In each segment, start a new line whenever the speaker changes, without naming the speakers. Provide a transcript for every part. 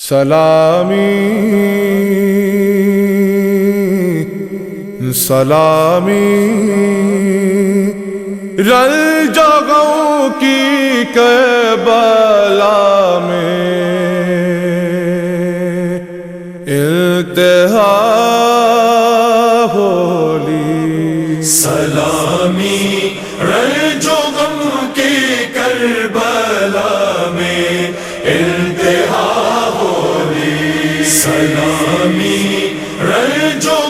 سلامی سلامی رنجوں کی کربلا میں انتہا ہولی
سلامی رنجوں کی کربلا میں انتہا ہولی سلامی رنجوں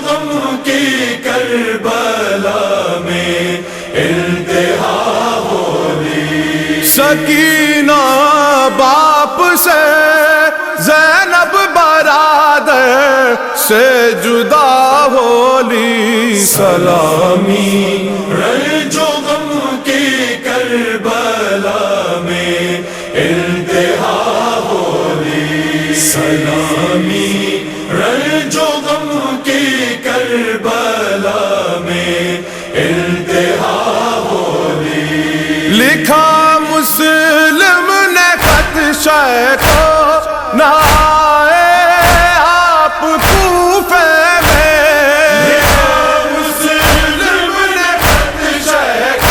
کی کربلا میں انتہا ہولی
سکینہ باپ سے زینب برادر سے جدا ہولی
سلامی رنجوں کی کربلا میں انتہا ہولی سلامی رنجوں کی کربلا میں انتہا ہولی
لکھا مسلم نے خط شیخ نہ آئے آپ کوفے میں
لکھا مسلم نے خط شیخ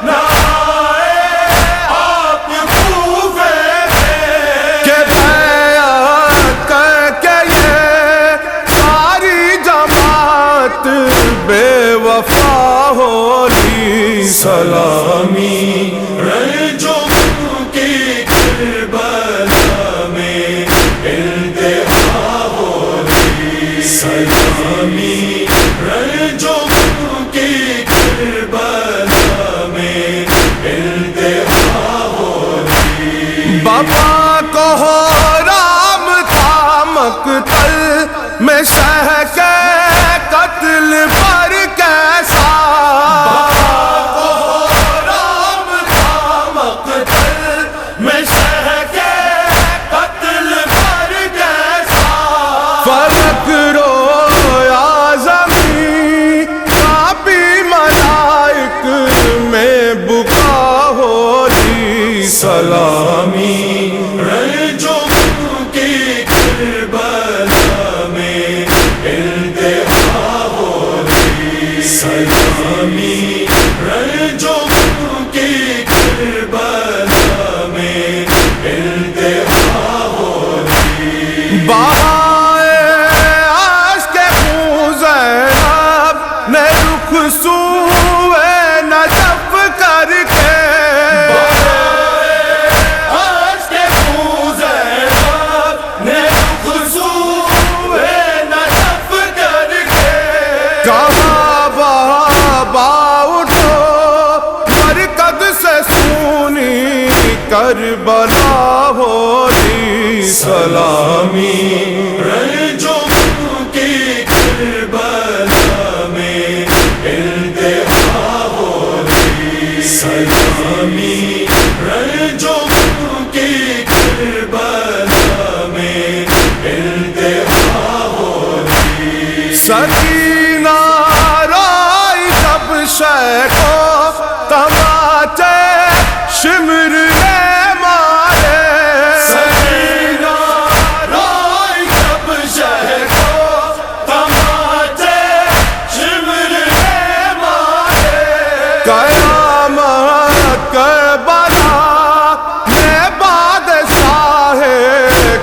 نہ آئے آپ کوفے میں
کہ بیعت کر کے یہ ساری جماعت بے وفا ہولی
سلامی رنجوں کی کربلا میں انتہا ہولی سلامی رنجوں کی کربلا میں انتہا ہولی
بابا کو ہو رام تھا مقتل میں سہ کے قتل پر کیسا فلک رویا زمین کانپی ملائک میں بکا ہولی
سلامی رنجوں کی کربلا میں انتہا ہولی سلامی رنجوں کی کربلا میں انتہا ہولی
بہائے عشق خون زینب نے رخ سوئے نجف کر کے کہاں بابا اٹھو مرکز سے سونی کربلا ہولی
سلامی رنجوں کی کربلا میں انتہا ہولی سلامی رنجوں کی کربلا میں انتہا ہولی
سکینہ رائی جب شیخ کو تماچے شمر نے مارے
سکینہ رائی جب شیخ کو تماچے شمر نے مارے
قیامت کربلا میں بادشاہ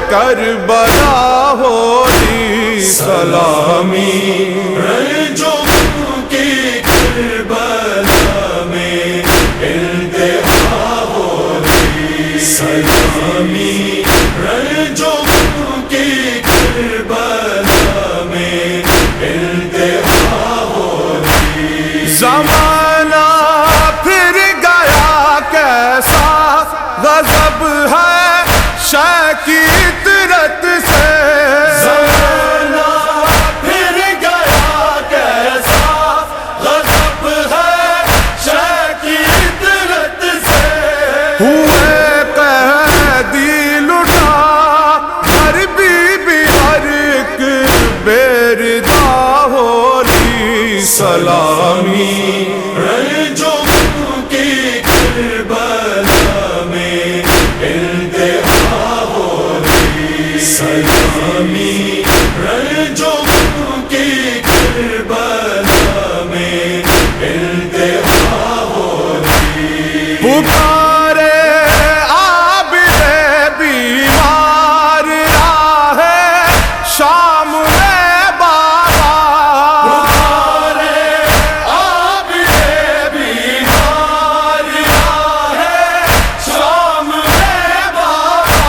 کربلا ہولی
سلامی رنجوں کی کربلا میں انتہا ہولی سلامی رنجوں کی کربلا میں انتہا ہولی
زمانہ پھر گیا کیسا غضب ہے شے کی عطرت سے
زمانہ پھر گیا کیسا غضب ہے شے کی عطرت سے
ہوئے قیدی لٹا ہر بی بی ہر ایک بیردا ہولی
سلامی رنجوں کی کربلا میں انتہا ہولی سلامی رنجوں کی کربلا میں انتہا ہوتی
پکارے عابد بیمار راہ شام میں بابا
پکارے عابد بیمار راہ شام میں بابا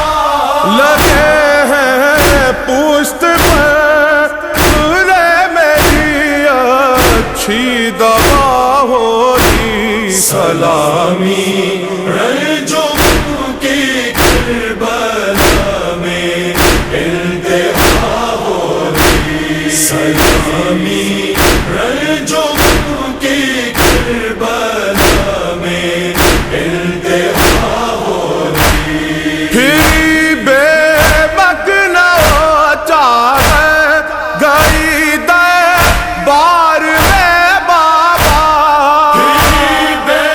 لگے ہیں پوست پر سنے میری اچھی دوا ہوتی
سلامی رنجوں کی کربلا میں انتہا ہوتی سلامی رنجوں کی کربلا میں انتہا ہوتی
پھر بے بک نہ چاہے گئی دے بار میں بابا
بے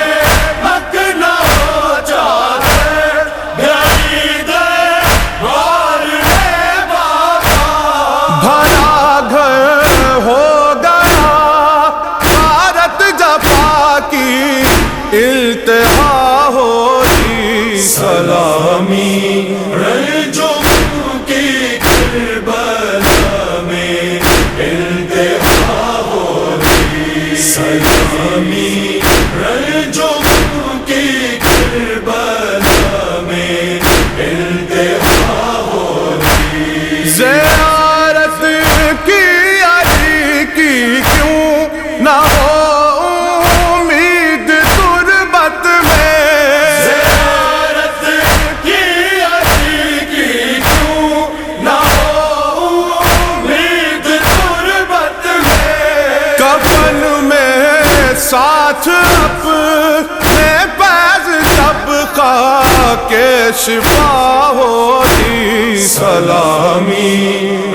مک نہ چاہتے گئی دے بار میں بابا
بھلا گھر ہو گیا غارت جفا کی التہا ہوتی
سلامی رنجوں کی کربلا میں انتہا ہوتی سلامی رنجوں کی کربلا میں انتہا ہوتی
زیارت کی علی کی کیوں نہ ہو امید تربت میں
زیارت کی علی کی کیوں نہ ہو امید تربت میں
کفن میں ساتھ اپنے پیز جب خاک شفا ہوتی
سلامی